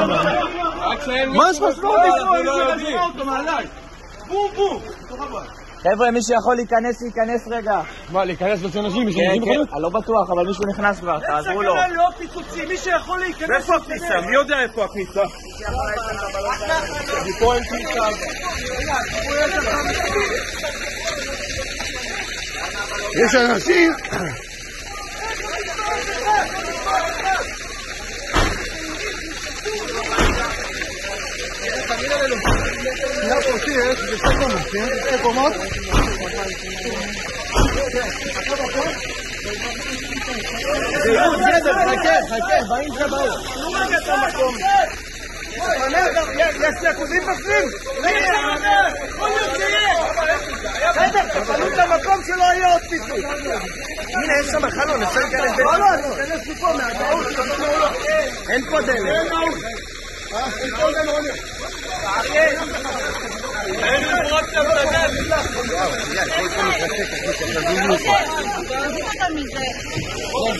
מה יש משמעות לנסוע? בום בום! חבר'ה, מי שיכול להיכנס, ייכנס רגע. מה, להיכנס בצד אנשים? כן, לא בטוח, אבל מישהו נכנס כבר, תעזרו לו. זה לא פיצוצים, מי שיכול להיכנס... איפה הכניסה? מי יודע איפה הכניסה? מפה אין כניסה. יש אנשים... Ya por sí, de esta cómo, ¿qué cómo? חכה, באים זה באים. לא מגיע את המקום. יש נקודים בפנים? בסדר, תפנו את המקום שלא יהיה עוד פיצוץ. הנה, יש שם חלון, אפשר להיכנס דלת. לא, תיכנס לי פה מהדעות. אין פה דלת. אין פה דלת. אין לפרוץ את הדלת.